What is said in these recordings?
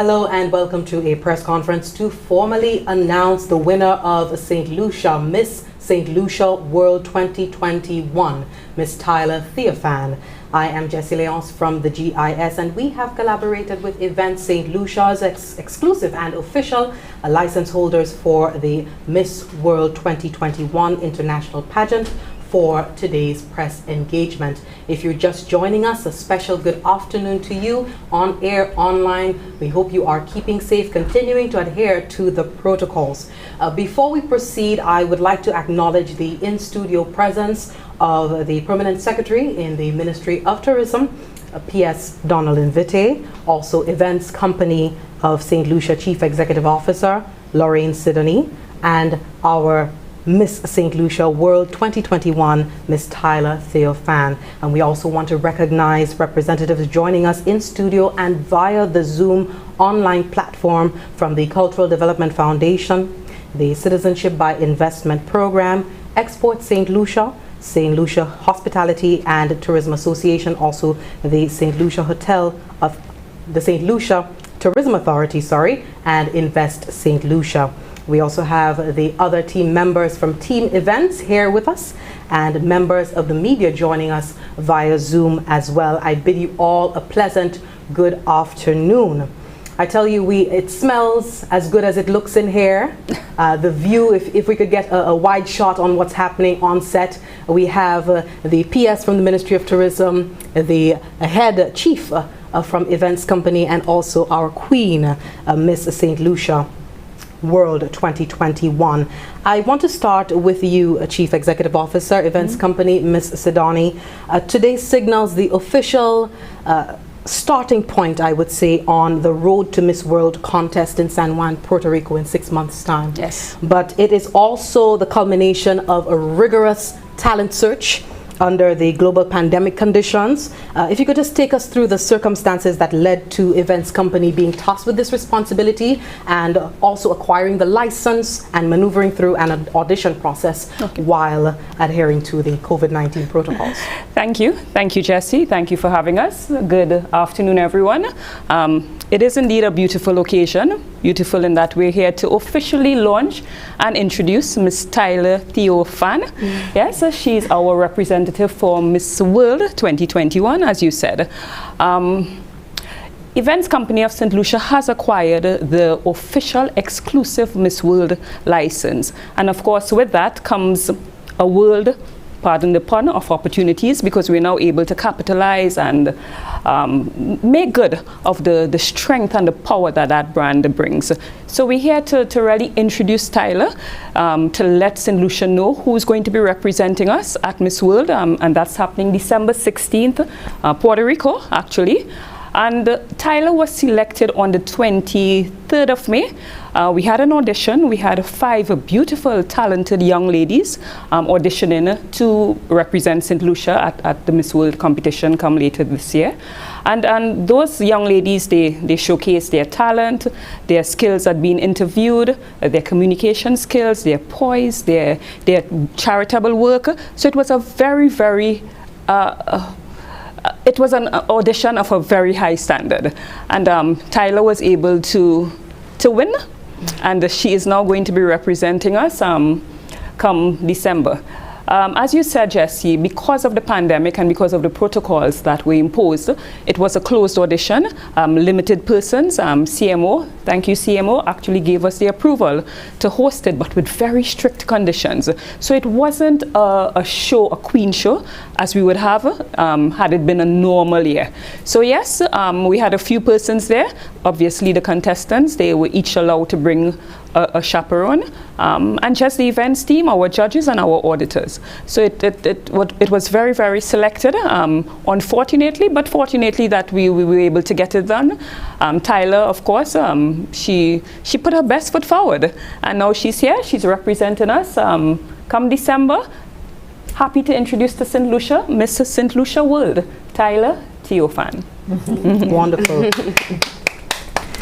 Hello and welcome to a press conference to formally announce the winner of St. Lucia, Miss St. Lucia World 2021, Miss Tyler Theophan. I am Jessie Leonce from the GIS, and we have collaborated with Events St. Lucia's exclusive and official license holders for the Miss World 2021 International Pageant for today's press engagement. If you're just joining us, a special good afternoon to you on air, online. We hope you are keeping safe, continuing to adhere to the protocols. Before we proceed, I would like to acknowledge the in-studio presence of the Permanent Secretary in the Ministry of Tourism, P.S. Donald Invite, also Events Company of St. Lucia Chief Executive Officer, Lorraine Sidney, and our Miss St. Lucia World 2021, Miss Tyler Theophan. And we also want to recognize representatives joining us in studio and via the Zoom online platform from the Cultural Development Foundation, the Citizenship by Investment Program, Export St. Lucia Hospitality and Tourism Association, also the St. Lucia Hotel of the St. Lucia Tourism Authority, and Invest St. Lucia. We also have the other team members from Team Events here with us and members of the media joining us via Zoom as well. I bid you all a pleasant good afternoon. I tell you, it smells as good as it looks in here. The view, if we could get a wide shot on what's happening on set, we have the PS from the Ministry of Tourism, the head chief from Events Company, and also our queen, Miss St. Lucia World 2021. I want to start with you, Chief Executive Officer, Events Company, Ms. Sidani. Today signals the official starting point, I would say, on the road to Miss World contest in San Juan, Puerto Rico in 6 months' time. Yes. But it is also the culmination of a rigorous talent search under the global pandemic conditions. If you could just take us through the circumstances that led to Events Company being tasked with this responsibility and also acquiring the license and maneuvering through an audition process while adhering to the COVID-19 protocols. Thank you, Jessie. Thank you for having us. Good afternoon, everyone. It is indeed a beautiful occasion, beautiful in that we're here to officially launch and introduce Miss Tyler Theophan. Yes, she's our representative for Miss World 2021, as you said. Events Company of St. Lucia has acquired the official exclusive Miss World license. And of course, with that comes a world, pardon the pun, of opportunities, because we're now able to capitalize and make good of the strength and the power that brand brings. So we're here to really introduce Tyler, to let St. Lucia know who's going to be representing us at Miss World, and that's happening December 16th, Puerto Rico, actually. And Tyler was selected on the 23rd of May. We had an audition. We had 5 beautiful, talented young ladies auditioning to represent St. Lucia at the Miss World competition come later this year. And those young ladies, they showcased their talent, their skills at being interviewed, their communication skills, their poise, their charitable work. So it was a very it was an audition of a very high standard, and Tyler was able to win, and she is now going to be representing us come December. As you said, Jessie, because of the pandemic and because of the protocols that were imposed, it was a closed audition, limited persons. CMO, thank you CMO, actually gave us the approval to host it, but with very strict conditions. So it wasn't a show, a queen show, as we would have had it been a normal year. So yes, we had a few persons there. Obviously the contestants, they were each allowed to bring a chaperone, and just the events team, our judges and our auditors. So it was very selected, unfortunately, but fortunately that we were able to get it done. Tyler, of course, she put her best foot forward, and now she's here, she's representing us come December. Happy to introduce to St. Lucia, Mrs. St. Lucia World, Tyler Theophan. Wonderful.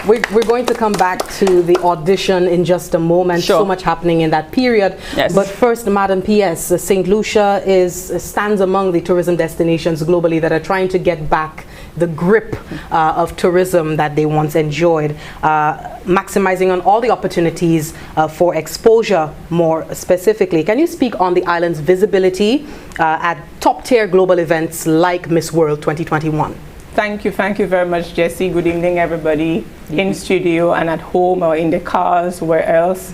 We're going to come back to the audition in just a moment. Sure. So much happening in that period. Yes. But first, Madam PS, St. Lucia stands among the tourism destinations globally that are trying to get back the grip of tourism that they once enjoyed, maximizing on all the opportunities for exposure more specifically. Can you speak on the island's visibility at top-tier global events like Miss World 2021? Thank you very much, Jessie. Good evening, everybody in studio and at home or in the cars, where else.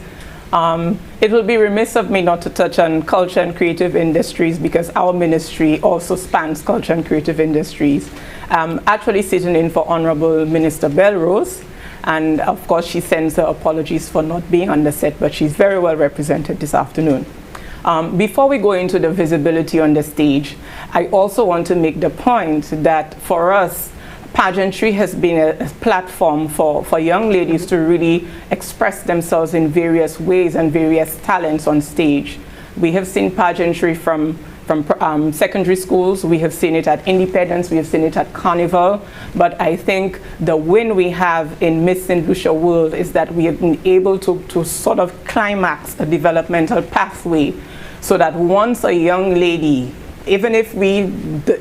It will be remiss of me not to touch on culture and creative industries, because our ministry also spans culture and creative industries. Actually sitting in for Honorable Minister Belrose, and of course she sends her apologies for not being on the set, but she's very well represented this afternoon. Before we go into the visibility on the stage, I also want to make the point that for us, pageantry has been a platform for young ladies to really express themselves in various ways and various talents on stage. We have seen pageantry from secondary schools, we have seen it at Independence, we have seen it at Carnival, but I think the win we have in Miss St. Lucia World is that we have been able to sort of climax a developmental pathway, so that once a young lady, even if we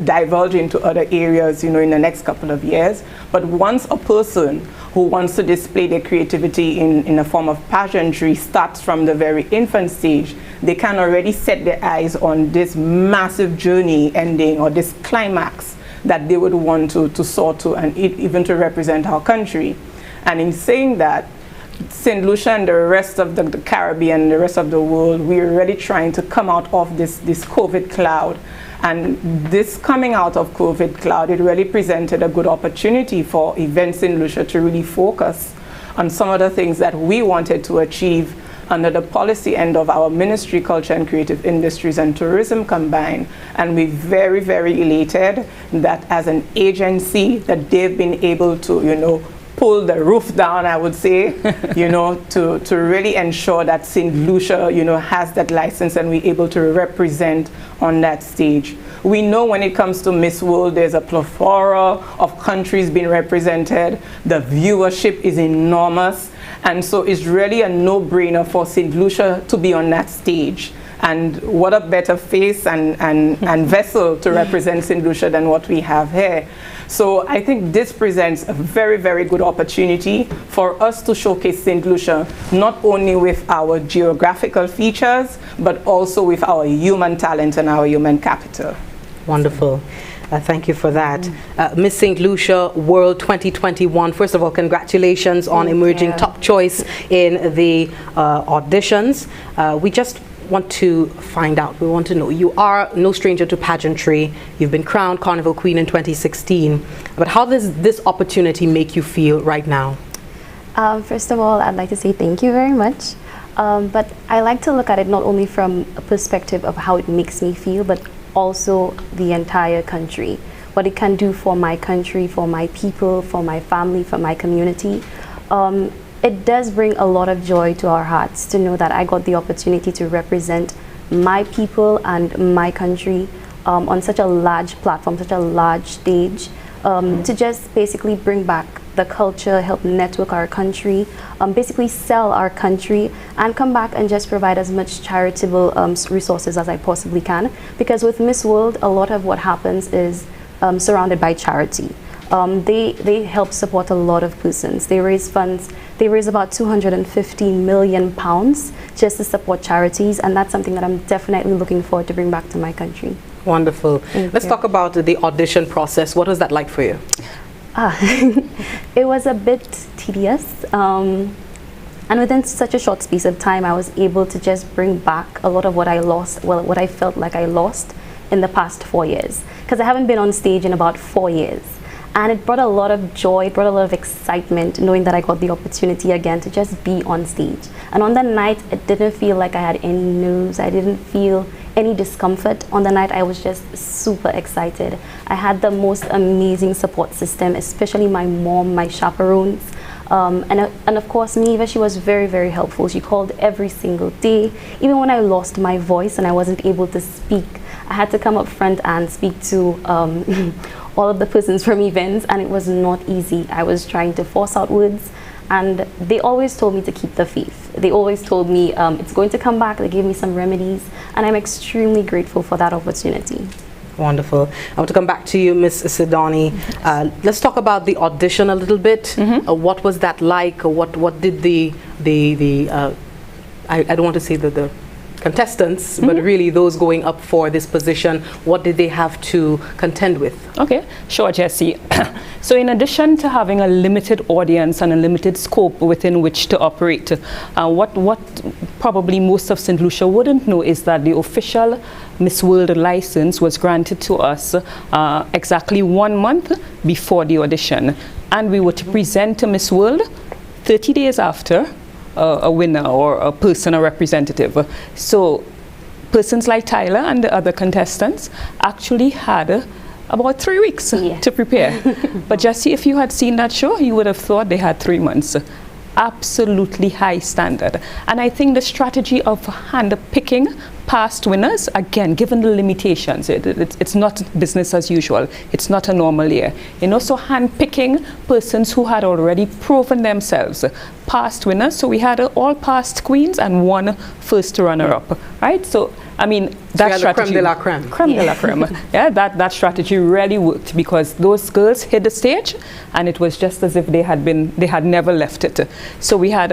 divulge into other areas, in the next couple of years, but once a person who wants to display their creativity in a form of pageantry starts from the very infant stage, they can already set their eyes on this massive journey ending, or this climax that they would want to soar to, and even to represent our country. And in saying that, St. Lucia and the rest of the Caribbean, the rest of the world, we're really trying to come out of this COVID cloud. And this coming out of COVID cloud, it really presented a good opportunity for Events St. Lucia to really focus on some of the things that we wanted to achieve under the policy end of our ministry, culture and creative industries and tourism combined. And we're very, very elated that as an agency that they've been able to, pull the roof down, I would say, to really ensure that St. Lucia, has that license and we're able to represent on that stage. We know when it comes to Miss World, there's a plethora of countries being represented. The viewership is enormous. And so it's really a no-brainer for St. Lucia to be on that stage. And what a better face and vessel to represent St. Lucia than what we have here. So I think this presents a very, very good opportunity for us to showcase St. Lucia, not only with our geographical features, but also with our human talent and our human capital. Wonderful. Thank you for that. Miss St. Lucia World 2021, first of all, congratulations on emerging top choice in the auditions. We just want to find out, we want to know, you are no stranger to pageantry. You've been crowned Carnival Queen in 2016. But how does this opportunity make you feel right now? First of all, I'd like to say thank you very much. But I like to look at it not only from a perspective of how it makes me feel, but also the entire country. What it can do for my country, for my people, for my family, for my community. It does bring a lot of joy to our hearts to know that I got the opportunity to represent my people and my country on such a large platform, such a large stage, to just basically bring back the culture, help network our country, basically sell our country, and come back and just provide as much charitable resources as I possibly can. Because with Miss World, a lot of what happens is surrounded by charity. They help support a lot of persons. They raise funds. They raise about £250 million just to support charities, and that's something that I'm definitely looking forward to bring back to my country. Wonderful. Let's talk about the audition process. What was that like for you? It was a bit tedious. And within such a short space of time, I was able to just bring back a lot of what I lost, well, what I felt like I lost in the past 4 years. Because I haven't been on stage in about 4 years. And it brought a lot of joy, it brought a lot of excitement knowing that I got the opportunity again to just be on stage. And on the night, it didn't feel like I had any nerves. I didn't feel any discomfort. On the night, I was just super excited. I had the most amazing support system, especially my mom, my chaperones. And of course, Neva, she was very, very helpful. She called every single day. Even when I lost my voice and I wasn't able to speak, I had to come up front and speak to all of the persons from events, and it was not easy. I was trying to force out words, and they always told me to keep the faith. They always told me it's going to come back. They gave me some remedies, and I'm extremely grateful for that opportunity. Wonderful. I want to come back to you, Ms. Sidani. Let's talk about the audition a little bit. What was that like? What did the I don't want to say the contestants, but really those going up for this position, what did they have to contend with? Okay, sure, Jessie. So in addition to having a limited audience and a limited scope within which to operate, what probably most of St. Lucia wouldn't know is that the official Miss World license was granted to us exactly 1 month before the audition. And we were to present to Miss World 30 days after a winner or a person, a representative. So persons like Tyler and the other contestants actually had about 3 weeks to prepare. But Jessie, if you had seen that show, you would have thought they had 3 months. Absolutely high standard. And I think the strategy of hand-picking past winners, again, given the limitations, it's not business as usual. It's not a normal year. You know, so hand-picking persons who had already proven themselves, past winners. So we had all past queens and 1 first runner-up, right? So, I mean, that strategy, creme de la creme. Creme de la creme. Yeah, that strategy really worked because those girls hit the stage and it was just as if they had never left it. So we had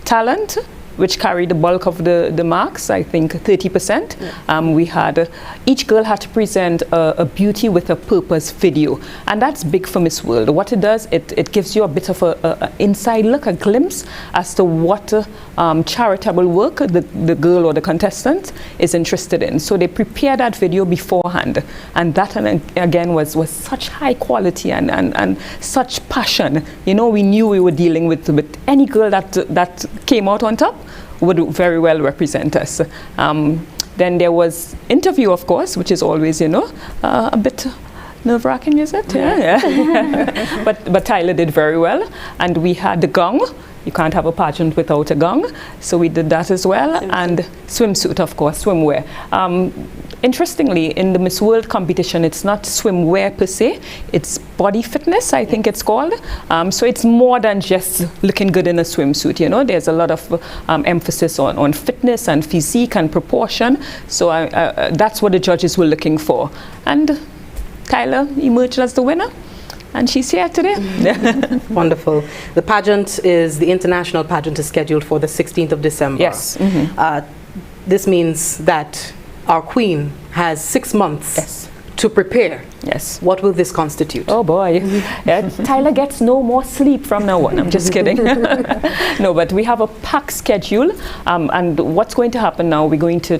talent, which carried the bulk of the marks, I think 30%. We had, each girl had to present a beauty with a purpose video. And that's big for Miss World. What it does, it gives you a bit of a inside look, a glimpse as to what charitable work the girl or the contestant is interested in. So they prepare that video beforehand. And that, again, was such high quality and such passion. You know, we knew we were dealing with any girl that came out on top would very well represent us. Then there was interview, of course, which is always, you know, a bit nerve-wracking, is it? Yeah. But Tyler did very well. And we had the gong. You can't have a pageant without a gong. So we did that as well. And swimsuit, of course, swimwear. Interestingly, in the Miss World competition, it's not swimwear per se. It's body fitness, I think it's called. So it's more than just looking good in a swimsuit, you know. There's a lot of emphasis on fitness and physique and proportion. So that's what the judges were looking for. And Tyler emerged as the winner. And she's here today. Wonderful. The pageant is, the international pageant is scheduled for the 16th of December. Yes. This means that our queen has 6 months to prepare. Yes. What will this constitute? Oh boy. Tyler gets no more sleep from now on. I'm just kidding. No, but we have a packed schedule. And what's going to happen now, we're going to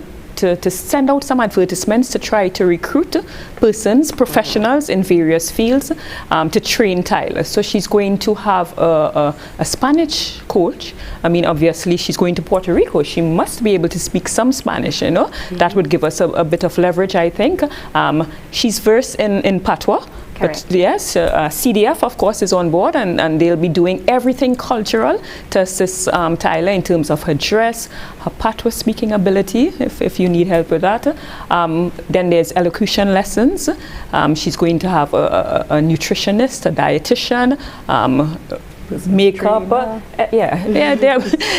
send out some advertisements to try to recruit persons, professionals in various fields to train Tyler. So she's going to have a Spanish coach. I mean, obviously, she's going to Puerto Rico. She must be able to speak some Spanish, you know. That would give us a bit of leverage, I think. She's versed in patois. Correct. But yes, CDF, of course, is on board, and they'll be doing everything cultural to assist Tyler in terms of her dress, her patois speaking ability, if you need help with that. Then there's elocution lessons. She's going to have a nutritionist, a dietitian, makeup.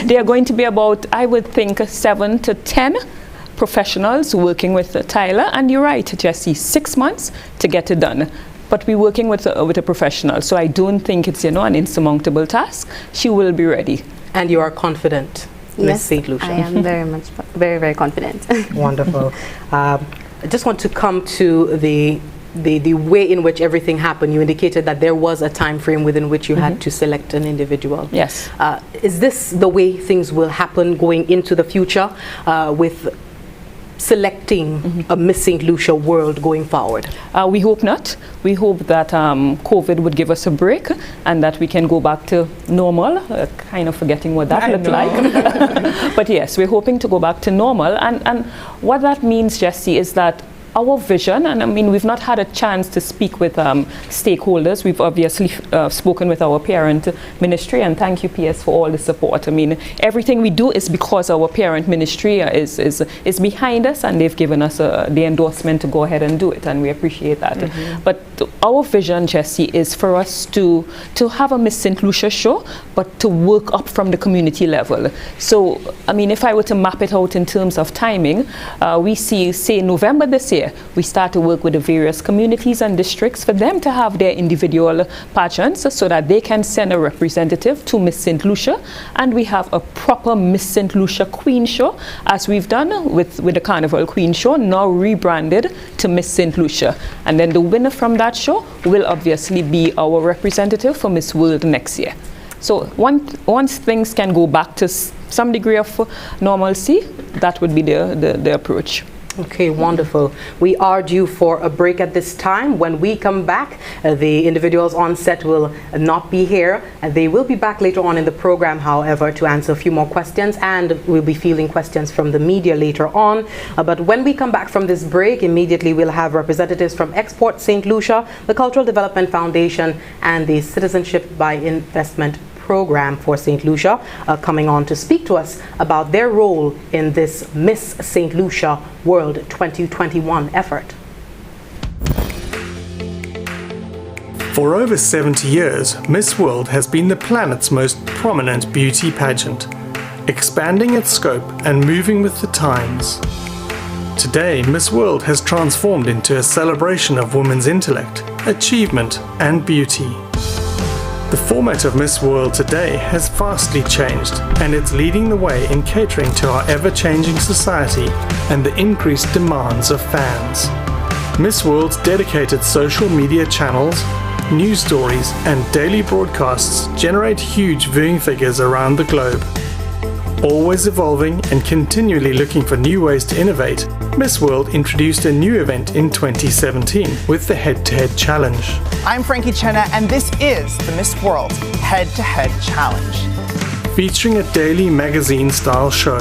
They're going to be about, I would think, 7 to 10 professionals working with Tyler. And you're right, Jessie, 6 months to get it done. But we're working with a professional, so I don't think it's, you know, an insurmountable task. She will be ready. And you are confident, Miss St. Lucia? I am very, very confident. Wonderful. I just want to come to the way in which everything happened. You indicated that there was a time frame within which you had to select an individual. Yes. Is this the way things will happen going into the future with selecting a Miss St. Lucia World going forward? We hope not. We hope that COVID would give us a break and that we can go back to normal, kind of forgetting what that looked like. But yes, we're hoping to go back to normal. And what that means, Jessie, is that our vision, and I mean, we've not had a chance to speak with stakeholders. We've obviously spoken with our parent ministry, and thank you, PS, for all the support. I mean, everything we do is because our parent ministry is behind us, and they've given us the endorsement to go ahead and do it, and we appreciate that. But our vision, Jessie, is for us to have a Miss St. Lucia show, but to work up from the community level. So, I mean, if I were to map it out in terms of timing, we see, say, November this year, year, we start to work with the various communities and districts for them to have their individual pageants so that they can send a representative to Miss St. Lucia, and we have a proper Miss St. Lucia Queen Show, as we've done with the Carnival Queen Show, now rebranded to Miss St. Lucia. And then the winner from that show will obviously be our representative for Miss World next year. So once things can go back to some degree of normalcy, that would be the approach. Okay, wonderful. We are due for a break at this time. When we come back, the individuals on set will not be here. They will be back later on in the program, however, to answer a few more questions, and we'll be fielding questions from the media later on. But when we come back from this break, immediately we'll have representatives from Export St. Lucia, the Cultural Development Foundation, and the Citizenship by Investment program for St. Lucia coming on to speak to us about their role in this Miss St. Lucia World 2021 effort. For over 70 years, Miss World has been the planet's most prominent beauty pageant, expanding its scope and moving with the times. Today, Miss World has transformed into a celebration of women's intellect, achievement, and beauty. The format of Miss World today has vastly changed, and it's leading the way in catering to our ever-changing society and the increased demands of fans. Miss World's dedicated social media channels, news stories, and daily broadcasts generate huge viewing figures around the globe. Always evolving and continually looking for new ways to innovate, Miss World introduced a new event in 2017 with the Head-to-Head Challenge. I'm Frankie Chenna, and this is the Miss World Head-to-Head Challenge. Featuring a daily magazine-style show.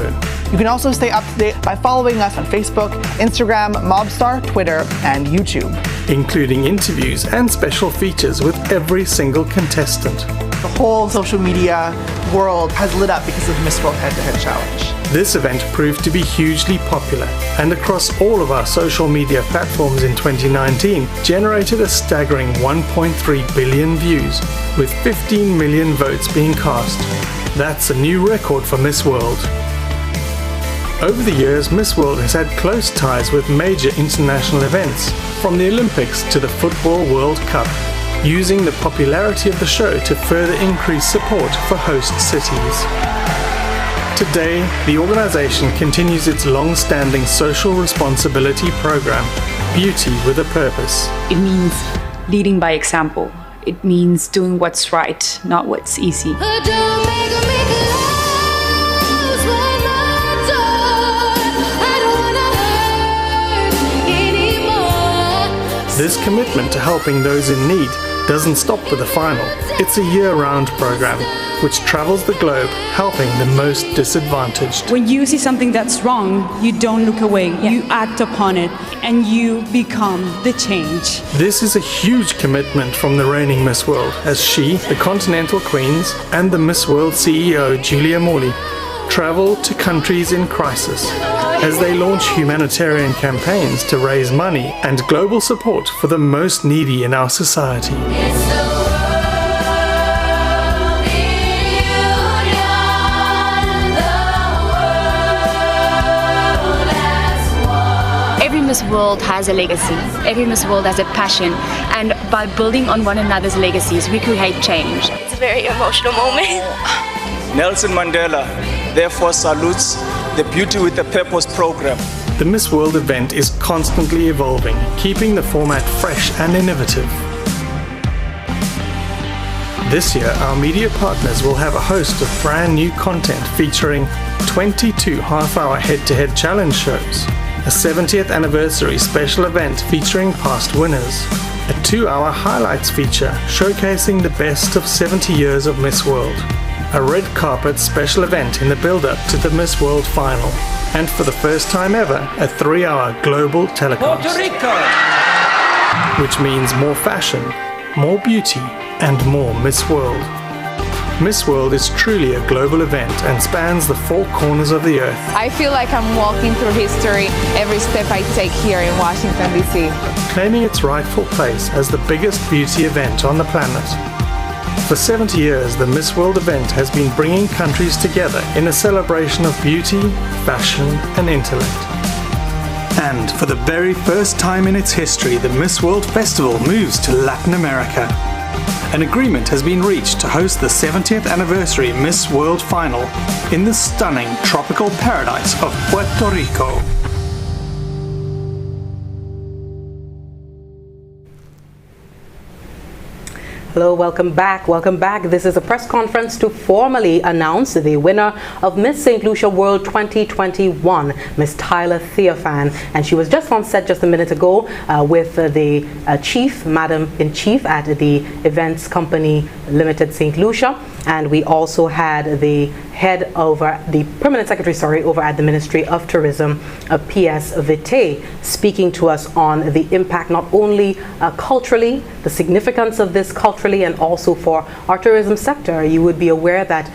You can also stay up to date by following us on Facebook, Instagram, Mobstar, Twitter, and YouTube. Including interviews and special features with every single contestant. The whole social media world has lit up because of Miss World Head-to-Head Challenge. This event proved to be hugely popular, and across all of our social media platforms in 2019 generated a staggering 1.3 billion views, with 15 million votes being cast. That's a new record for Miss World. Over the years, Miss World has had close ties with major international events, from the Olympics to the Football World Cup, using the popularity of the show to further increase support for host cities. Today, the organization continues its long-standing social responsibility program, Beauty with a Purpose. It means leading by example. It means doing what's right, not what's easy. This commitment to helping those in need doesn't stop with the final. It's a year-round program which travels the globe helping the most disadvantaged. When you see something that's wrong, you don't look away. You act upon it and you become the change. This is a huge commitment from the reigning Miss World, as she, the Continental Queens, and the Miss World CEO Julia Morley travel to countries in crisis as they launch humanitarian campaigns to raise money and global support for the most needy in our society. Every Miss World has a legacy. Every Miss World has a passion. And by building on one another's legacies, we create change. It's a very emotional moment. Nelson Mandela therefore salutes the Beauty with a Purpose program. The Miss World event is constantly evolving, keeping the format fresh and innovative. This year, our media partners will have a host of brand new content featuring 22 half-hour head-to-head challenge shows, a 70th anniversary special event featuring past winners, a 2-hour highlights feature showcasing the best of 70 years of Miss World, a red carpet special event in the build-up to the Miss World final, and for the first time ever, a 3-hour global telecast. Puerto Rico! Which means more fashion, more beauty, and more Miss World. Miss World is truly a global event and spans the 4 corners of the earth. I feel like I'm walking through history every step I take here in Washington, D.C. Claiming its rightful place as the biggest beauty event on the planet. For 70 years, the Miss World event has been bringing countries together in a celebration of beauty, fashion, and intellect. And for the very first time in its history, the Miss World Festival moves to Latin America. An agreement has been reached to host the 70th anniversary Miss World Final in the stunning tropical paradise of Puerto Rico. Hello, welcome back. Welcome back. This is a press conference to formally announce the winner of Miss St. Lucia World 2021, Miss Tyler Theophan. And she was just on set just a minute ago with the chief, Madam-in-Chief at the Events Company Limited St. Lucia. And we also had the head over, the permanent secretary, over at the Ministry of Tourism, P.S. Vite, speaking to us on the impact not only culturally, the significance of this culturally, and also for our tourism sector. You would be aware that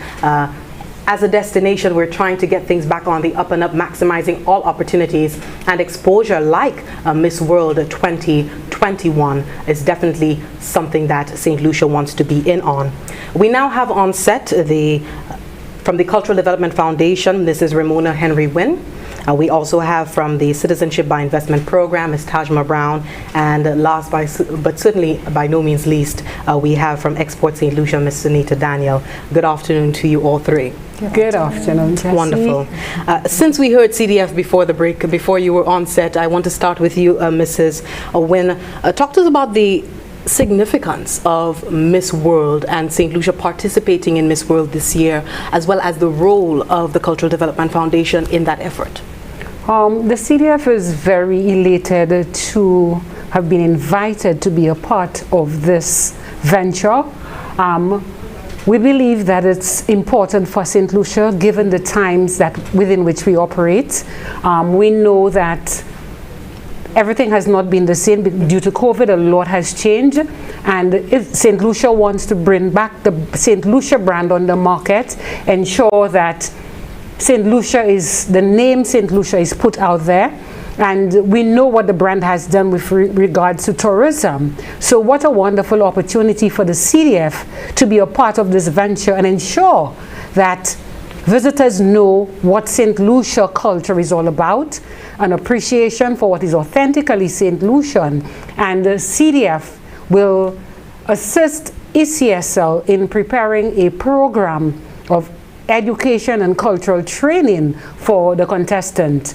as a destination, we're trying to get things back on the up and up, maximizing all opportunities and exposure like Miss World 2021 is definitely something that St. Lucia wants to be in on. We now have on set from the Cultural Development Foundation, this is Ramona Henry Wynn. We also have from the Citizenship by Investment Program, Ms. Tajma Brown, and last but certainly by no means least, we have from Export St. Lucia, Ms. Sunita Daniel. Good afternoon to you all three. Good afternoon, Jessie. Wonderful. Since we heard CDF before the break, before you were on set, I want to start with you, Mrs. Wynn. Talk to us about the significance of Miss World and St. Lucia participating in Miss World this year, as well as the role of the Cultural Development Foundation in that effort. The CDF is very elated to have been invited to be a part of this venture. We believe that it's important for St. Lucia, given the times within which we operate. We know that everything has not been the same due to COVID. A lot has changed, and if St. Lucia wants to bring back the St. Lucia brand on the market, ensure that the name St. Lucia is put out there, and we know what the brand has done with regards to tourism. So what a wonderful opportunity for the CDF to be a part of this venture and ensure that visitors know what St. Lucia culture is all about, an appreciation for what is authentically St. Lucian, and the CDF will assist ECSL in preparing a program of education and cultural training for the contestant.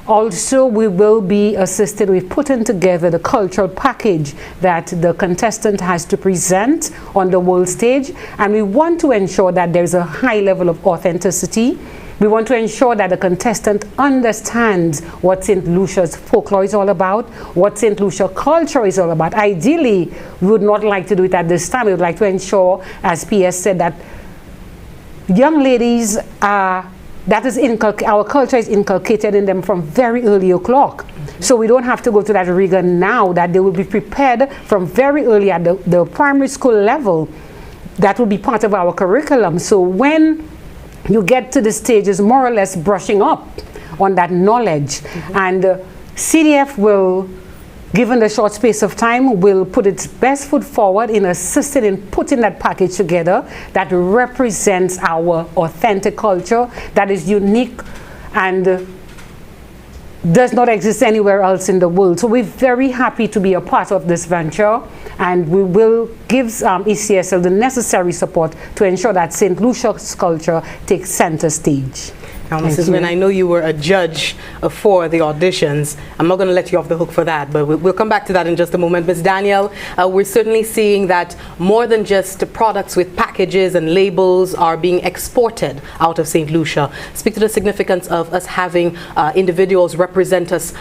Also, we will be assisted with putting together the cultural package that the contestant has to present on the world stage, and we want to ensure that there's a high level of authenticity. We want to ensure that the contestant understands what St. Lucia's folklore is all about, what St. Lucia culture is all about. Ideally, we would not like to do it at this time. We would like to ensure, as PS said, that young ladies our culture is inculcated in them from very early o'clock. So we don't have to go to that rigor now, that they will be prepared from very early at the primary school level. That will be part of our curriculum. So when you get to the stages, more or less brushing up on that knowledge. And CDF will, given the short space of time, will put its best foot forward in assisting in putting that package together that represents our authentic culture, that is unique and does not exist anywhere else in the world. So we're very happy to be a part of this venture, and we will give ECSL the necessary support to ensure that St. Lucia's culture takes center stage. Now, Mrs. Wynn, I know you were a judge for the auditions. I'm not going to let you off the hook for that, but we'll come back to that in just a moment. Ms. Danielle, we're certainly seeing that more than just products with packages and labels are being exported out of St. Lucia. Speak to the significance of us having individuals represent us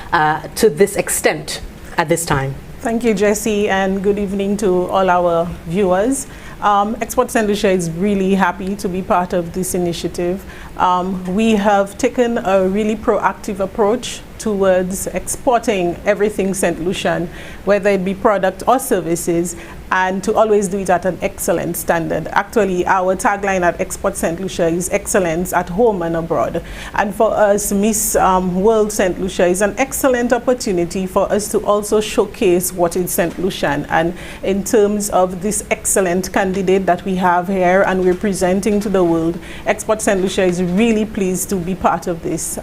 to this extent at this time. Thank you, Jessie, and good evening to all our viewers. Export St. Lucia is really happy to be part of this initiative. We have taken a really proactive approach towards exporting everything St. Lucian, whether it be product or services, and to always do it at an excellent standard. Actually, our tagline at Export St. Lucia is excellence at home and abroad. And for us, Miss World St. Lucia is an excellent opportunity for us to also showcase what is St. Lucian. And in terms of this excellent candidate that we have here and we're presenting to the world, Export St. Lucia is really pleased to be part of this.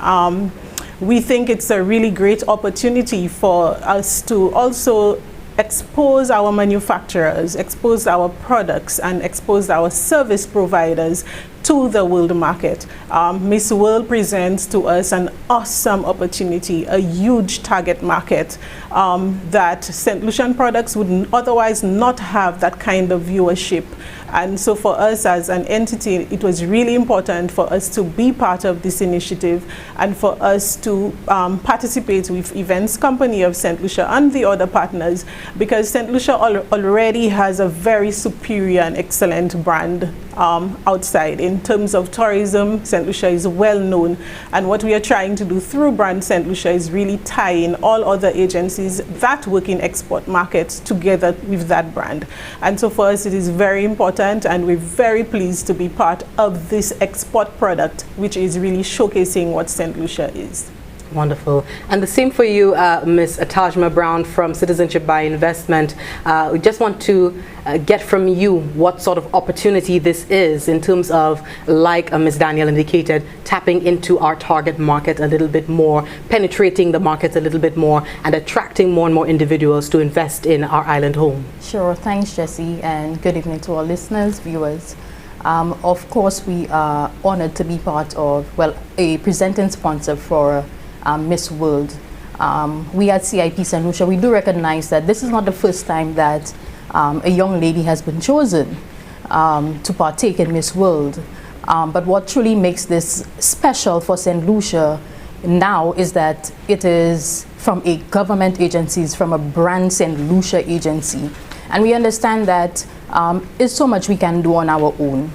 we think it's a really great opportunity for us to also expose our manufacturers, expose our products, and expose our service providers to the world market. Miss World presents to us an awesome opportunity, a huge target market that St. Lucian products would otherwise not have that kind of viewership. And so for us as an entity, it was really important for us to be part of this initiative and for us to participate with Events Company of St. Lucia and the other partners, because St. Lucia already has a very superior and excellent brand outside. In terms of tourism, St. Lucia is well known, and what we are trying to do through Brand St. Lucia is really tie in all other agencies that work in export markets together with that brand. And so for us it is very important, and we're very pleased to be part of this export product, which is really showcasing what St. Lucia is. Wonderful. And the same for you, Ms. Tajma Brown from Citizenship by Investment. We just want to get from you what sort of opportunity this is in terms of, like Ms. Daniel indicated, tapping into our target market a little bit more, penetrating the market a little bit more, and attracting more and more individuals to invest in our island home. Sure. Thanks, Jessie, and good evening to all listeners, viewers. Of course, we are honored to be part of, well, a presenting sponsor for Miss World. We at CIP St. Lucia, we do recognize that this is not the first time that a young lady has been chosen to partake in Miss World. But what truly makes this special for St. Lucia now is that it is from a government agency, it's from a Brand St. Lucia agency. And we understand that it's so much we can do on our own.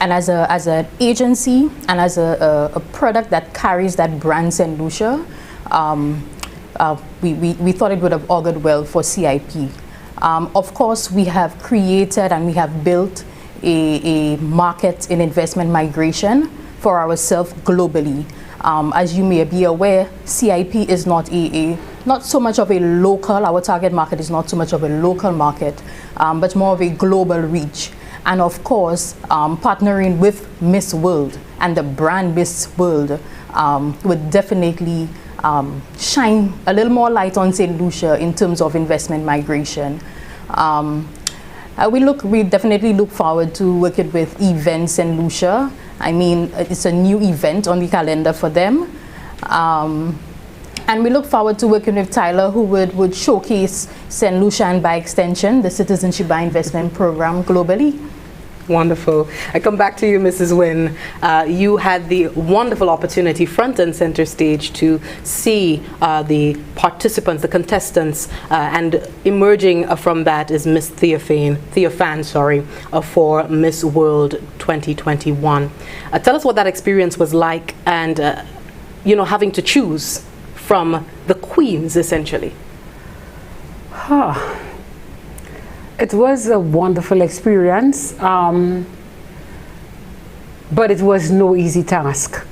And as an agency and as a product that carries that brand St. Lucia, we thought it would have augured well for CIP. Of course, we have created and we have built a market in investment migration for ourselves globally. As you may be aware, CIP is not so much of a local, our target market is not so much of a local market, but more of a global reach. And of course, partnering with Miss World and the brand Miss World would definitely shine a little more light on St. Lucia in terms of investment migration. We definitely look forward to working with Events St. Lucia. I mean, it's a new event on the calendar for them. And we look forward to working with Tyler, who would showcase St. Lucia and by extension, the Citizenship by Investment program globally. Wonderful. I come back to you, Mrs. Wynn. You had the wonderful opportunity, front and center stage, to see the participants, the contestants, and emerging from that is Miss Thea Fan, for Miss World 2021. Tell us what that experience was like, and having to choose from the queens, essentially. It was a wonderful experience, but it was no easy task,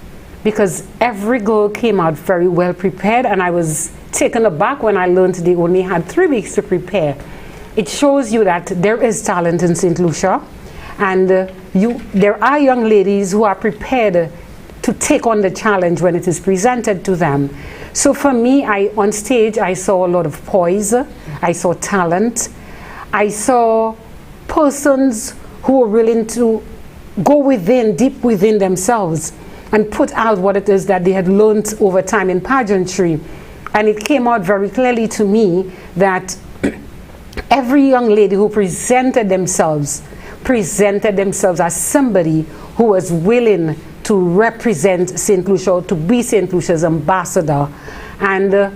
because every girl came out very well prepared, and I was taken aback when I learned they only had 3 weeks to prepare. It shows you that there is talent in St. Lucia, and there are young ladies who are prepared to take on the challenge when it is presented to them. So for me, on stage, I saw a lot of poise, I saw talent, I saw persons who were willing to go deep within themselves and put out what it is that they had learned over time in pageantry. And it came out very clearly to me that every young lady who presented themselves as somebody who was willing to represent St. Lucia, to be St. Lucia's ambassador. And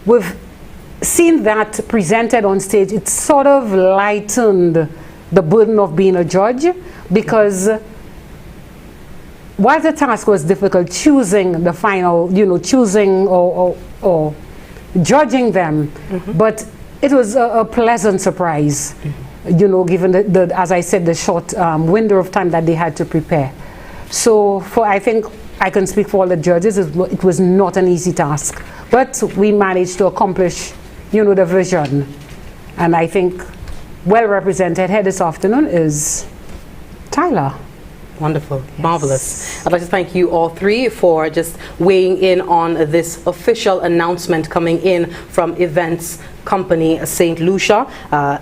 we've seen that presented on stage, it sort of lightened the burden of being a judge, because while the task was difficult, choosing the final, choosing or judging them, but it was a pleasant surprise, given as I said, the short window of time that they had to prepare. So I think I can speak for all the judges, it was not an easy task, but we managed to accomplish the vision. And I think well represented here this afternoon is Tyler. Wonderful. Marvelous. I'd like to thank you all three for just weighing in on this official announcement coming in from Events Company St. Lucia,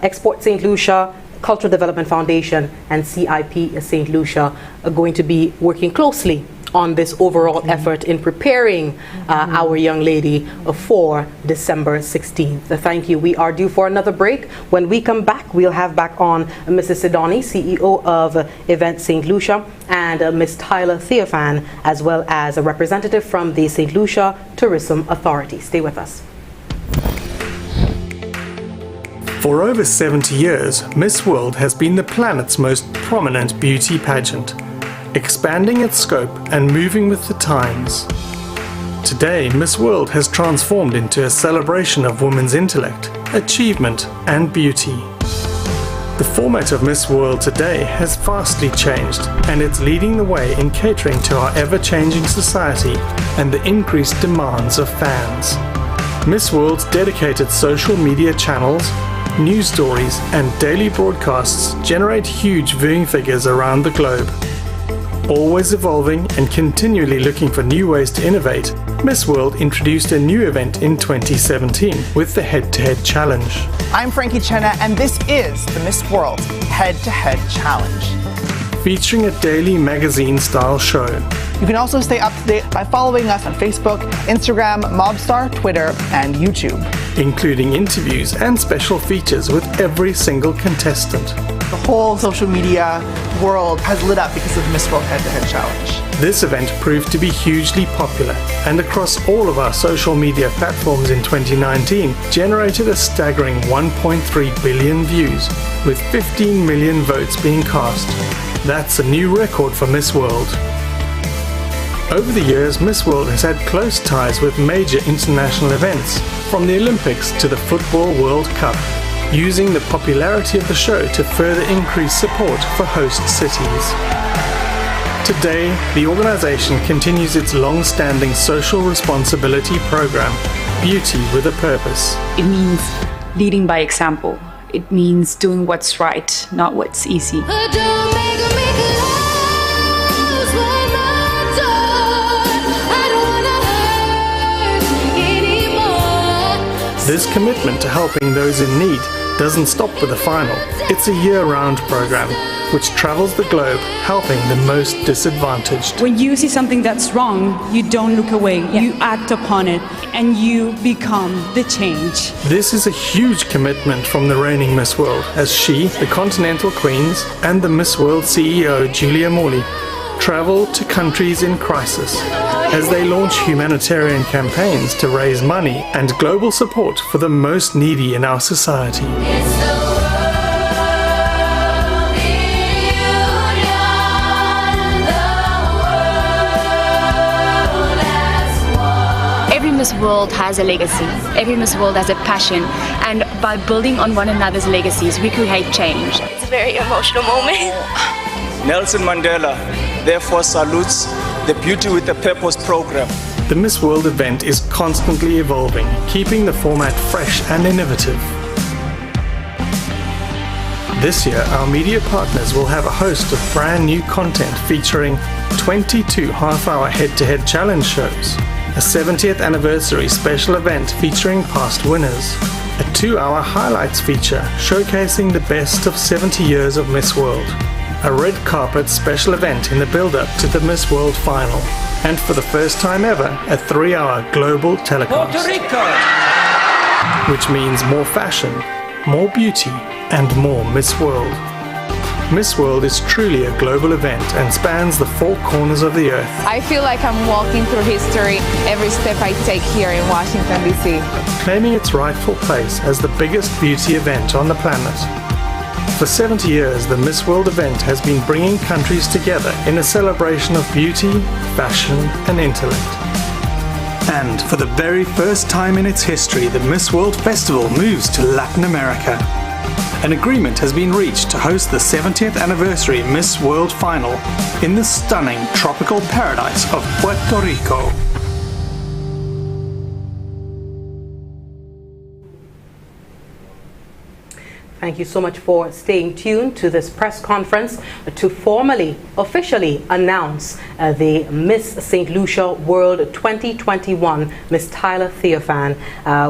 Export St. Lucia, Cultural Development Foundation, and CIP St. Lucia are going to be working closely on this overall effort in preparing our young lady for December 16th. Thank you. We are due for another break. When we come back, we'll have back on Mrs. Sidoni, CEO of Event St. Lucia, and Ms. Tyler Theophan, as well as a representative from the St. Lucia Tourism Authority. Stay with us. For over 70 years, Miss World has been the planet's most prominent beauty pageant, expanding its scope and moving with the times. Today, Miss World has transformed into a celebration of women's intellect, achievement, and beauty. The format of Miss World today has vastly changed, and it's leading the way in catering to our ever-changing society and the increased demands of fans. Miss World's dedicated social media channels, news stories, and daily broadcasts generate huge viewing figures around the globe. Always evolving and continually looking for new ways to innovate, Miss World introduced a new event in 2017 with the Head-to-Head Challenge. I'm Frankie Chenna, and this is the Miss World Head-to-Head Challenge. Featuring a daily magazine-style show. You can also stay up to date by following us on Facebook, Instagram, Mobstar, Twitter, and YouTube. Including interviews and special features with every single contestant. The whole social media world has lit up because of the Miss World Head-to-Head Challenge. This event proved to be hugely popular, and across all of our social media platforms in 2019 generated a staggering 1.3 billion views, with 15 million votes being cast. That's a new record for Miss World. Over the years, Miss World has had close ties with major international events, from the Olympics to the Football World Cup, using the popularity of the show to further increase support for host cities. Today, the organization continues its long-standing social responsibility program, Beauty with a Purpose. It means leading by example. It means doing what's right, not what's easy. This commitment to helping those in need doesn't stop with the final. It's a year-round program which travels the globe helping the most disadvantaged. When you see something that's wrong, you don't look away. You act upon it and you become the change. This is a huge commitment from the reigning Miss World, as she, the Continental Queens, and the Miss World CEO, Julia Morley, travel to countries in crisis as they launch humanitarian campaigns to raise money and global support for the most needy in our society. Every Miss World has a legacy. Every Miss World has a passion. And by building on one another's legacies, we create change. It's a very emotional moment. Nelson Mandela therefore salutes the Beauty with a Purpose program. The Miss World event is constantly evolving, keeping the format fresh and innovative. This year, our media partners will have a host of brand new content featuring 22 half-hour head-to-head challenge shows, a 70th anniversary special event featuring past winners, a 2-hour highlights feature showcasing the best of 70 years of Miss World, a red carpet special event in the build-up to the Miss World final, and for the first time ever, a 3-hour global telecast. Puerto Rico! Which means more fashion, more beauty, and more Miss World. Miss World is truly a global event and spans the 4 corners of the earth. I feel like I'm walking through history every step I take here in Washington, D.C. Claiming its rightful place as the biggest beauty event on the planet. For 70 years, the Miss World event has been bringing countries together in a celebration of beauty, fashion, and intellect. And for the very first time in its history, the Miss World Festival moves to Latin America. An agreement has been reached to host the 70th anniversary Miss World Final in the stunning tropical paradise of Puerto Rico. Thank you so much for staying tuned to this press conference to formally, officially announce the Miss St. Lucia World 2021, Miss Tyler Theophan.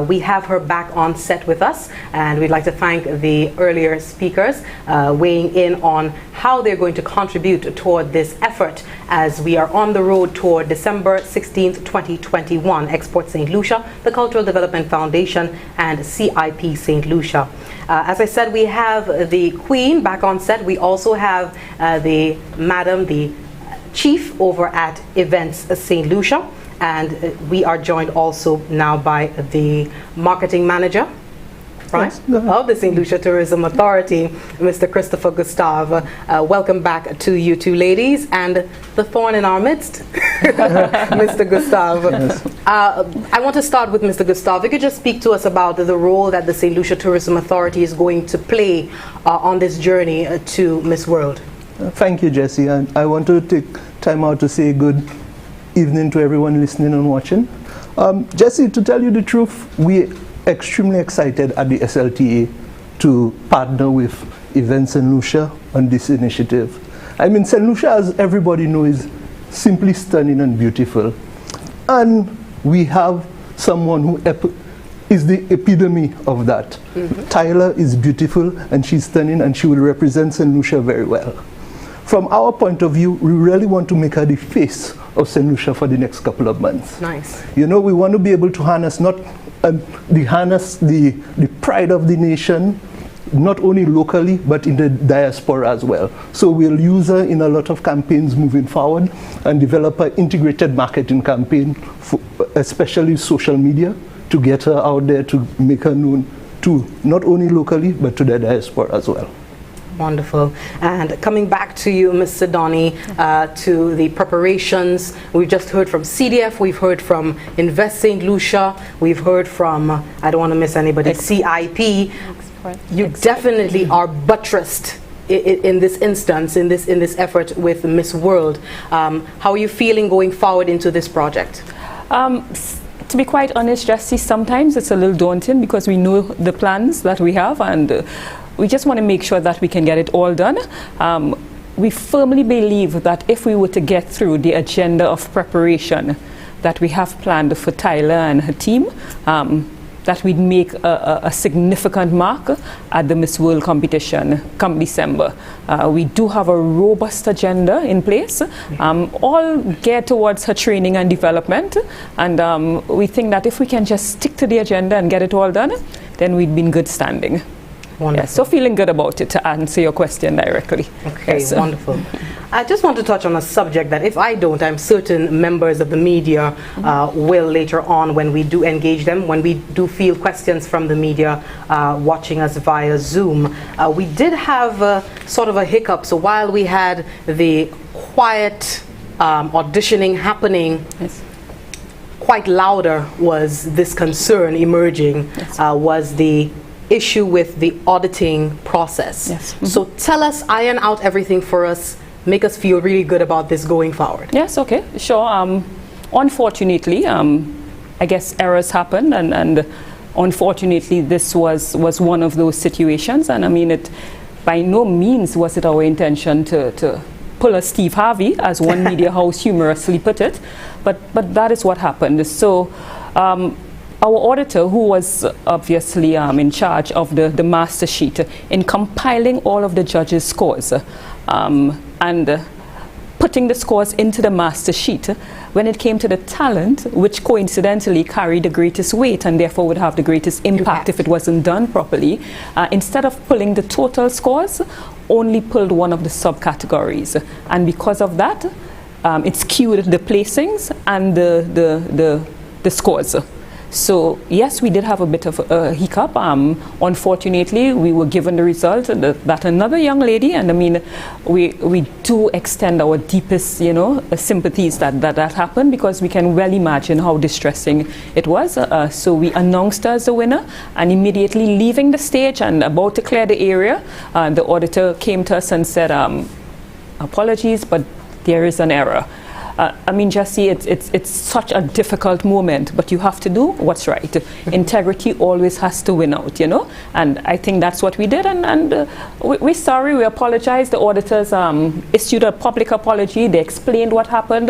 We have her back on set with us, and we'd like to thank the earlier speakers weighing in on how they're going to contribute toward this effort as we are on the road toward December 16th, 2021. Export St. Lucia, the Cultural Development Foundation, and CIP St. Lucia. As I said, we have the Queen back on set. We also have the Chief over at Events St. Lucia, and we are joined also now by the Marketing Manager, right, of the St. Lucia Tourism Authority, Mr. Christopher Gustave. Welcome back to you two ladies, and the thorn in our midst, Mr. Gustave. Yes. I want to start with Mr. Gustave. If you could just speak to us about the role that the St. Lucia Tourism Authority is going to play on this journey to Miss World. Thank you, Jessie. And I want to take time out to say good evening to everyone listening and watching. Jessie, to tell you the truth, we extremely excited at the SLTA to partner with Events St. Lucia on this initiative. I mean, St. Lucia, as everybody knows, is simply stunning and beautiful. And we have someone who is the epitome of that. Mm-hmm. Tyler is beautiful and she's stunning and she will represent St. Lucia very well. From our point of view, we really want to make her the face of St. Lucia for the next couple of months. Nice. You know, we want to be able to harness the pride of the nation, not only locally, but in the diaspora as well. So we'll use her in a lot of campaigns moving forward and develop an integrated marketing campaign, especially social media, to get her out there, to make her known to not only locally, but to the diaspora as well. Wonderful. And coming back to you, Ms. Sidoni, to the preparations, we've just heard from CDF, we've heard from Invest St. Lucia, we've heard from, I don't want to miss anybody, CIP. You definitely are buttressed in this instance, in this effort with Miss World. How are you feeling going forward into this project? To be quite honest, Jessie, sometimes it's a little daunting because we know the plans that we have, and we just want to make sure that we can get it all done. We firmly believe that if we were to get through the agenda of preparation that we have planned for Tyler and her team, that we'd make a significant mark at the Miss World competition come December. We do have a robust agenda in place, all geared towards her training and development, and we think that if we can just stick to the agenda and get it all done, then we'd be in good standing. Wonderful. Yeah, so feeling good about it, to answer your question directly. Okay, yes. Wonderful. I just want to touch on a subject that if I don't, I'm certain members of the media will later on when we do engage them, when we do field questions from the media watching us via Zoom. We did have sort of a hiccup. So while we had the quiet auditioning happening, yes, quite louder was this concern emerging, yes, was the issue with the auditing process. Yes. Mm-hmm. So tell us, iron out everything for us, make us feel really good about this going forward. Yes, okay, sure. Unfortunately, I guess errors happen, and unfortunately this was one of those situations, and I mean, it by no means was it our intention to pull a Steve Harvey, as one media house humorously put it, but that is what happened. So our auditor, who was obviously in charge of the master sheet, in compiling all of the judges' scores and putting the scores into the master sheet, when it came to the talent, which coincidentally carried the greatest weight and therefore would have the greatest impact if it wasn't done properly, instead of pulling the total scores, only pulled one of the subcategories. And because of that, it skewed the placings and the scores. So yes, we did have a bit of a hiccup. Unfortunately, we were given the result that another young lady, and I mean, we do extend our deepest, sympathies that happened, because we can well imagine how distressing it was. So we announced her as the winner, and immediately leaving the stage and about to clear the area, the auditor came to us and said, apologies, but there is an error. I mean, Jesse, it's such a difficult moment, but you have to do what's right. Integrity always has to win out, you know, and I think that's what we did, and we're sorry, we apologize. The auditors issued a public apology. They explained what happened.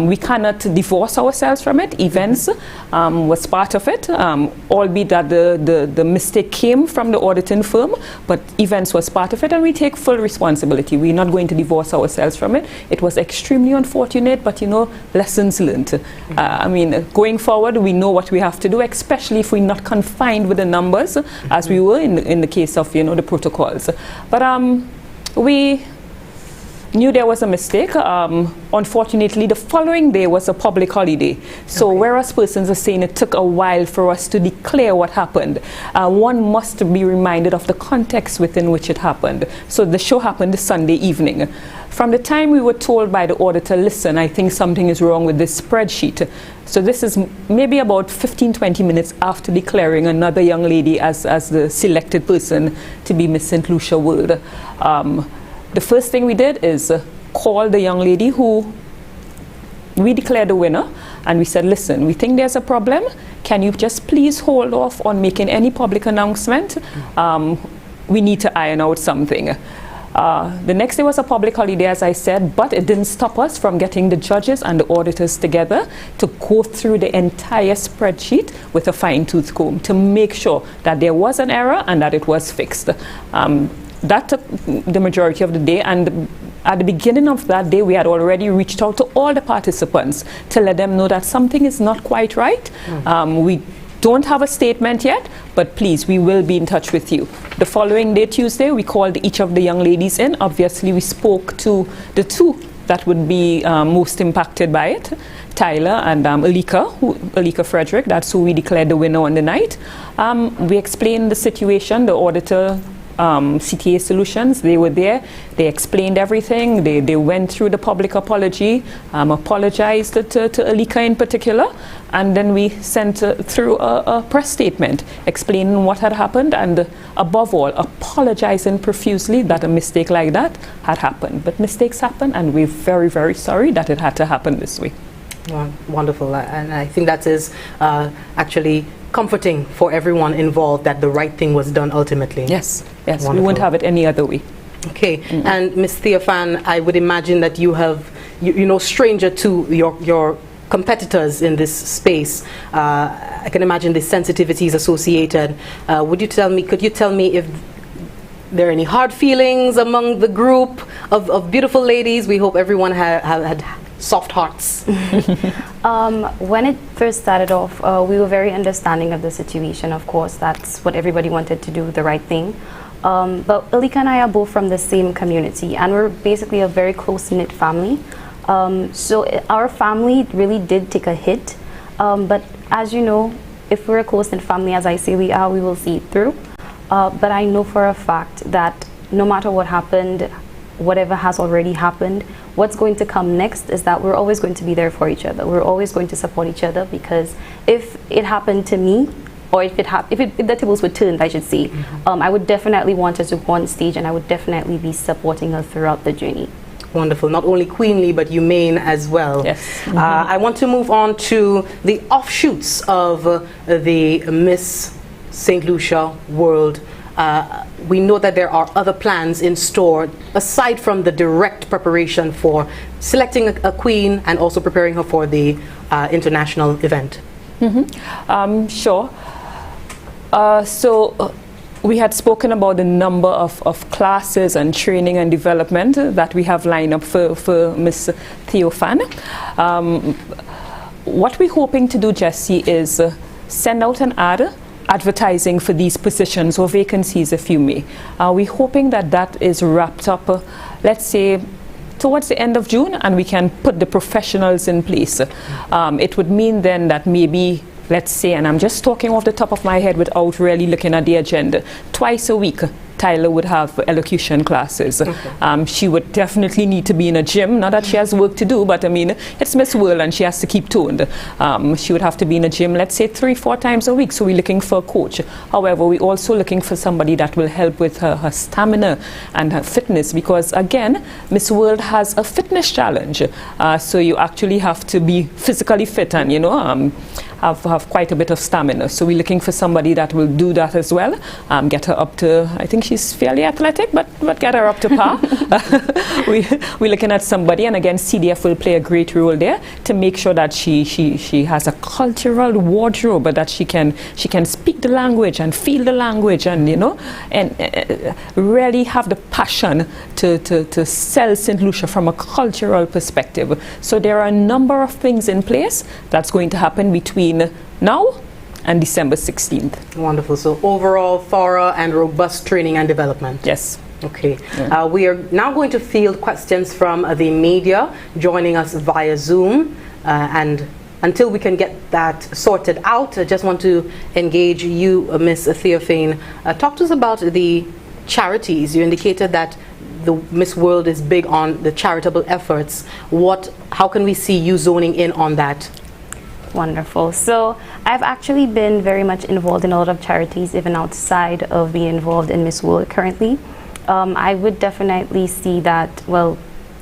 We cannot divorce ourselves from it. Events was part of it, albeit that the mistake came from the auditing firm, but events was part of it, and we take full responsibility. We're not going to divorce ourselves from it. It was extremely unfortunate, but you know, lessons learned. I mean, going forward, we know what we have to do, especially if we're not confined with the numbers as we were in the case of, you know, the protocols. But we knew there was a mistake. Unfortunately, the following day was a public holiday. So whereas persons are saying it took a while for us to declare what happened, one must be reminded of the context within which it happened. So the show happened this Sunday evening. From the time we were told by the auditor, listen, I think something is wrong with this spreadsheet. So this is maybe about 15-20 minutes after declaring another young lady as the selected person to be Miss St. Lucia World. The first thing we did is call the young lady who we declared the winner, and we said, listen, we think there's a problem. Can you just please hold off on making any public announcement? We need to iron out something. The next day was a public holiday, as I said, but it didn't stop us from getting the judges and the auditors together to go through the entire spreadsheet with a fine-tooth comb to make sure that there was an error and that it was fixed. That took the majority of the day, and at the beginning of that day, we had already reached out to all the participants to let them know that something is not quite right. We don't have a statement yet, but please, we will be in touch with you. The following day, Tuesday, we called each of the young ladies in. Obviously, we spoke to the two that would be most impacted by it, Tyler and Alika Frederick. That's who we declared the winner on the night. We explained the situation. The auditor, CTA Solutions, they were there. They explained everything. They went through the public apology, apologized to Alika in particular, and then we sent through a press statement explaining what had happened, and above all, apologizing profusely that a mistake like that had happened. But mistakes happen, and we're very, very sorry that it had to happen this way. Wonderful, and I think that is actually comforting for everyone involved that the right thing was done ultimately. Yes, yes, wonderful. We wouldn't have it any other way. Okay, and Ms. Theophan, I would imagine that you have, you know, stranger to your competitors in this space. I can imagine the sensitivities associated. Could you tell me if there are any hard feelings among the group of beautiful ladies? We hope everyone had soft hearts. When it first started off, we were very understanding of the situation. Of course, that's what everybody wanted to do, the right thing. But Alika and I are both from the same community, and we're basically a very close-knit family. So our family really did take a hit. But as you know, if we're a close-knit family, as I say we are, we will see it through. But I know for a fact that no matter what happened, whatever has already happened, what's going to come next is that we're always going to be there for each other. We're always going to support each other, because if it happened to me, or if the tables were turned, I should say, I would definitely want her to go on stage, and I would definitely be supporting her throughout the journey. Wonderful. Not only queenly, but humane as well. Yes. I want to move on to the offshoots of the Miss St. Lucia World. We know that there are other plans in store aside from the direct preparation for selecting a queen and also preparing her for the international event. Sure. So we had spoken about the number of classes and training and development that we have lined up for Miss Theophan. What we're hoping to do, Jesse, is send out an ad advertising for these positions or vacancies, if you may. We're hoping that that is wrapped up, let's say, towards the end of June, and we can put the professionals in place. It would mean then that maybe, let's say, and I'm just talking off the top of my head without really looking at the agenda, twice a week Tyler would have elocution classes. She would definitely need to be in a gym. Not that she has work to do, but I mean, it's Miss World and she has to keep toned. She would have to be in a gym, let's say 3-4 times a week. So we're looking for a coach. However, we're also looking for somebody that will help with her stamina and her fitness, because again, Miss World has a fitness challenge. So you actually have to be physically fit and, you know, have quite a bit of stamina. So we're looking for somebody that will do that as well. Get her up to, I think she's fairly athletic, but get her up to par. We're looking at somebody, and again, CDF will play a great role there to make sure that she has a cultural wardrobe, that she can speak the language and feel the language, and you know, and really have the passion to sell St. Lucia from a cultural perspective. So there are a number of things in place that's going to happen between now and December 16th. Wonderful. So overall thorough and robust training and development. Yes. Okay. We are now going to field questions from the media joining us via Zoom, and until we can get that sorted out, I just want to engage you, Ms. Theophane. Talk to us about the charities. You indicated that the Miss World is big on the charitable efforts. How can we see you zoning in on that? Wonderful. So I've actually been very much involved in a lot of charities, even outside of being involved in Miss World currently. I would definitely see that, well,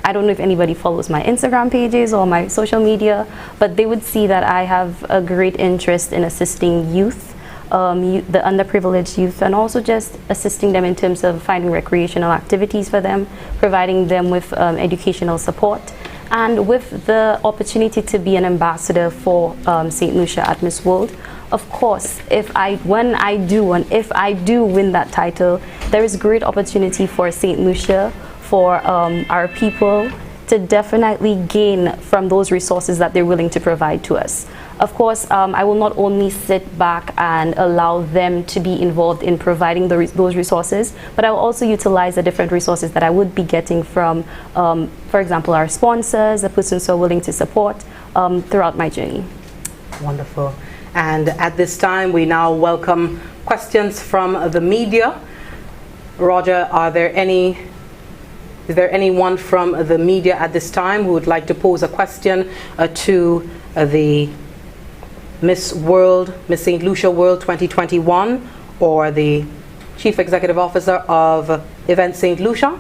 I don't know if anybody follows my Instagram pages or my social media, but they would see that I have a great interest in assisting youth, the underprivileged youth, and also just assisting them in terms of finding recreational activities for them, providing them with educational support, and with the opportunity to be an ambassador for St. Lucia at Miss World. Of course, when I do win that title, there is great opportunity for St. Lucia, for our people to definitely gain from those resources that they're willing to provide to us. Of course, I will not only sit back and allow them to be involved in providing those resources, but I will also utilize the different resources that I would be getting from, for example, our sponsors, the persons who are willing to support throughout my journey. Wonderful. And at this time, we now welcome questions from the media. Roger, is there anyone from the media at this time who would like to pose a question to the Miss St. Lucia World 2021, or the Chief Executive Officer of Event St. Lucia?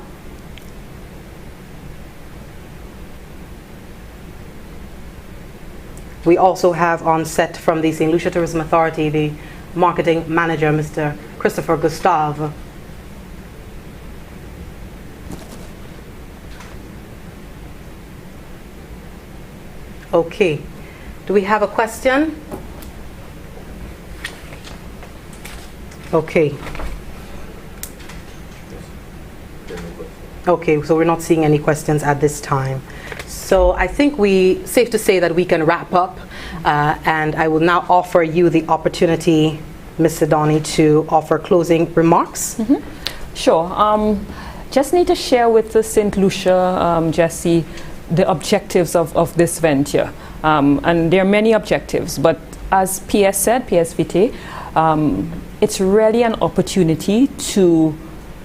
We also have on set from the St. Lucia Tourism Authority the Marketing Manager, Mr. Christopher Gustave. Okay. Do we have a question? Okay. Okay, so we're not seeing any questions at this time. So I think safe to say that we can wrap up, and I will now offer you the opportunity, Ms. Sidoni, to offer closing remarks. Sure. Just need to share with the St. Lucia, Jesse, the objectives of this venture. And there are many objectives, but as PS said, PSVT, it's really an opportunity to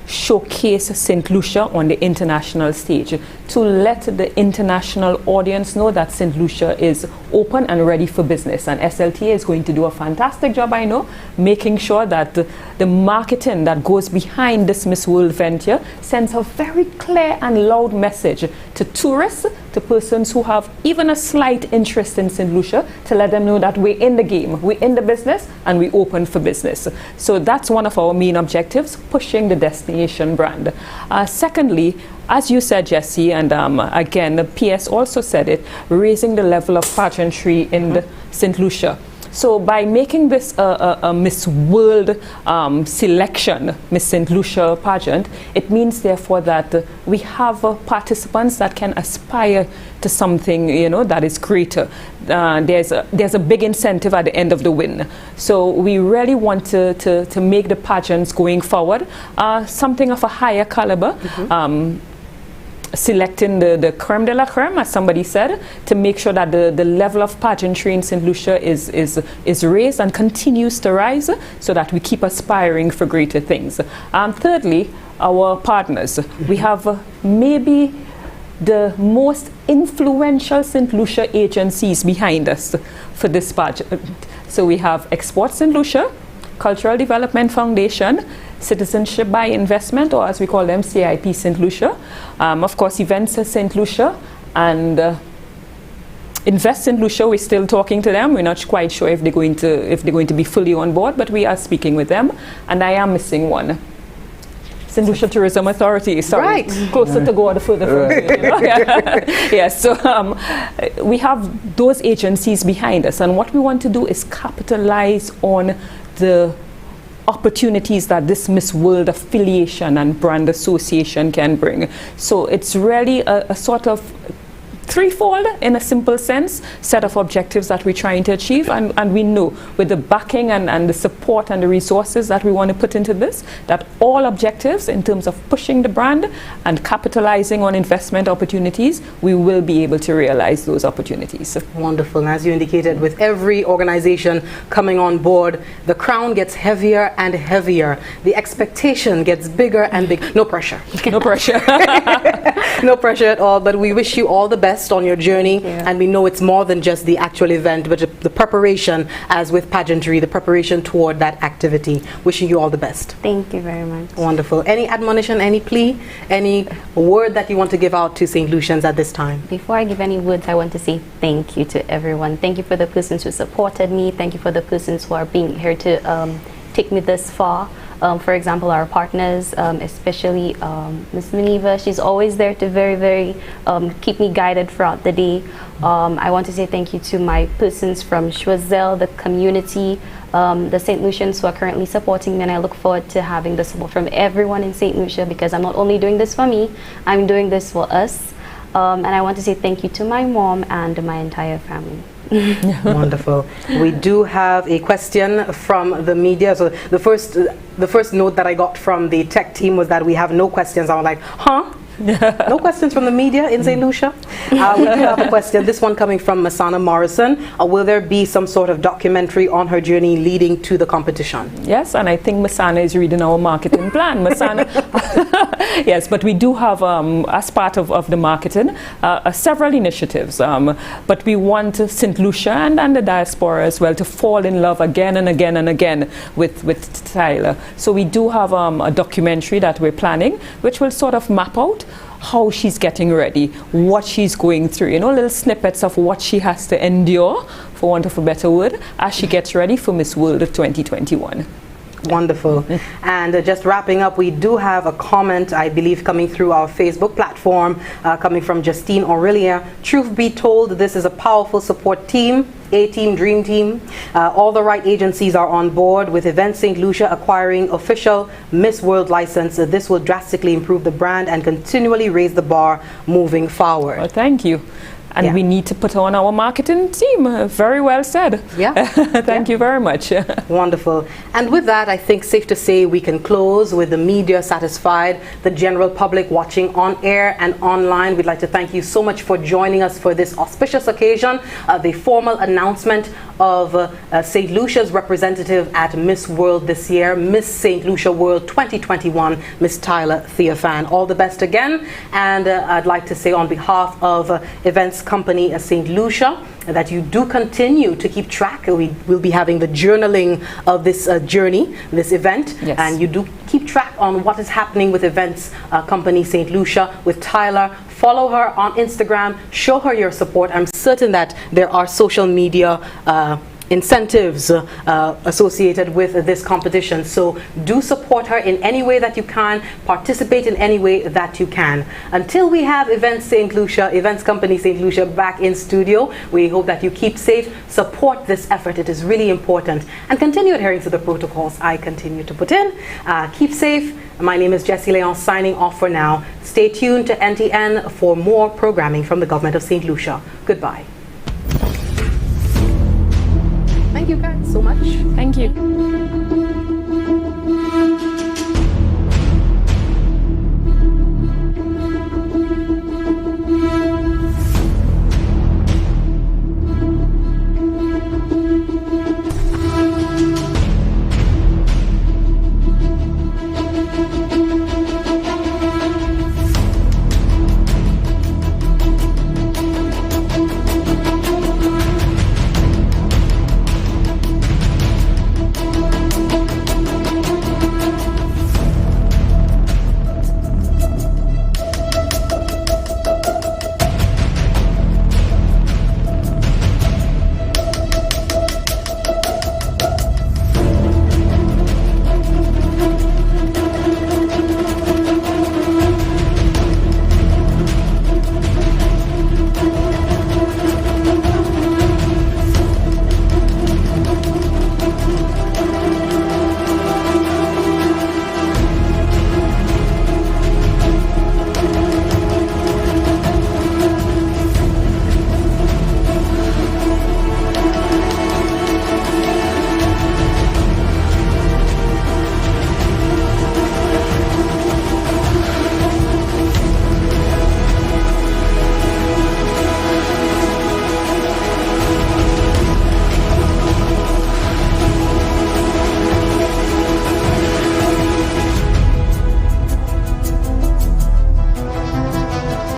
showcase St. Lucia on the international stage, to let the international audience know that St. Lucia is open and ready for business. And SLTA is going to do a fantastic job, I know, making sure that the marketing that goes behind this Miss World venture sends a very clear and loud message to tourists, to persons who have even a slight interest in St. Lucia, to let them know that we're in the game, we're in the business, and we're open for business. So that's one of our main objectives, pushing the destination brand. Secondly, as you said, Jesse, and again, the PS also said it, raising the level of pageantry in the St. Lucia. So by making this a Miss World selection, Miss St. Lucia pageant, it means therefore that we have participants that can aspire to something, you know, that is greater. There's a big incentive at the end of the win. So we really want to make the pageants going forward something of a higher caliber. selecting the creme de la creme, as somebody said, to make sure that the level of pageantry in St. Lucia is raised and continues to rise, so that we keep aspiring for greater things. Thirdly, our partners. We have maybe the most influential St. Lucia agencies behind us for this pageant. So we have Export St. Lucia, Cultural Development Foundation, Citizenship by Investment, or as we call them, CIP St. Lucia, of course Events St. Lucia, and Invest St. Lucia. We're still talking to them. We're not quite sure if they're going to be fully on board, but we are speaking with them. And I am missing one. St. Lucia Tourism Authority, sorry, right. Closer to God, further from here, you know? Yes, so we have those agencies behind us, and what we want to do is capitalize on the opportunities that this Miss World affiliation and brand association can bring. So it's really a sort of threefold, in a simple sense, set of objectives that we're trying to achieve, and we know with the backing and the support and the resources that we want to put into this, that all objectives in terms of pushing the brand and capitalizing on investment opportunities, we will be able to realize those opportunities. Wonderful. And as you indicated, with every organization coming on board, the crown gets heavier and heavier. The expectation gets bigger and bigger. No pressure. No pressure. No pressure at all, but we wish you all the best on your journey, and we know it's more than just the actual event, but the preparation, as with pageantry, the preparation toward that activity. Wishing you all the best. Thank you very much. Wonderful. Any admonition, any plea, any word that you want to give out to St. Lucians at this time? Before I give any words, I want to say thank you to everyone. Thank you for the persons who supported me. Thank you for the persons who are being here to take me this far. For example, our partners, especially Ms. Maneva, she's always there to very keep me guided throughout the day. I want to say thank you to my persons from Choiseul, the community, the St. Lucians who are currently supporting me, and I look forward to having the support from everyone in St. Lucia, because I'm not only doing this for me, I'm doing this for us. And I want to say thank you to my mom and my entire family. Wonderful. We do have a question from the media. So the first note that I got from the tech team was that we have no questions. I was like, huh? No questions from the media in St. Lucia? We do have a question, this one coming from Masana Morrison. Will there be some sort of documentary on her journey leading to the competition? Yes, and I think Masana is reading our marketing plan. Masana, yes, but we do have, as part of the marketing, several initiatives. But we want St. Lucia and the diaspora as well to fall in love again and again and again with Tyler. So we do have a documentary that we're planning, which will sort of map out how she's getting ready, what she's going through, you know, little snippets of what she has to endure, for want of a better word, as she gets ready for Miss World of 2021. Wonderful. And just wrapping up, we do have a comment, I believe, coming through our Facebook platform, coming from Justine Aurelia. Truth be told, this is a powerful support team, A-team, dream team. All the right agencies are on board with Events St. Lucia acquiring official Miss World license. This will drastically improve the brand and continually raise the bar moving forward. Well, thank you. And we need to put on our marketing team. Very well said. Yeah. Thank you very much. Wonderful. And with that, I think safe to say we can close with the media satisfied, the general public watching on air and online. We'd like to thank you so much for joining us for this auspicious occasion, the formal announcement of St. Lucia's representative at Miss World this year, Miss St. Lucia World 2021, Miss Tyler Theophan. All the best again. And I'd like to say on behalf of Events Company St. Lucia that you do continue to keep track. We will be having the journaling of this journey, this event, and you do keep track on what is happening with Events Company St. Lucia with Tyler. Follow her on Instagram, show her your support. I'm certain that there are social media incentives associated with this competition. So do support her in any way that you can, participate in any way that you can. Until we have Events Company St. Lucia back in studio, we hope that you keep safe, support this effort, it is really important, and continue adhering to the protocols I continue to put in. Keep safe. My name is Jessie Leon, signing off for now. Stay tuned to NTN for more programming from the government of St. Lucia. Goodbye. Thank you guys so much. Thank you.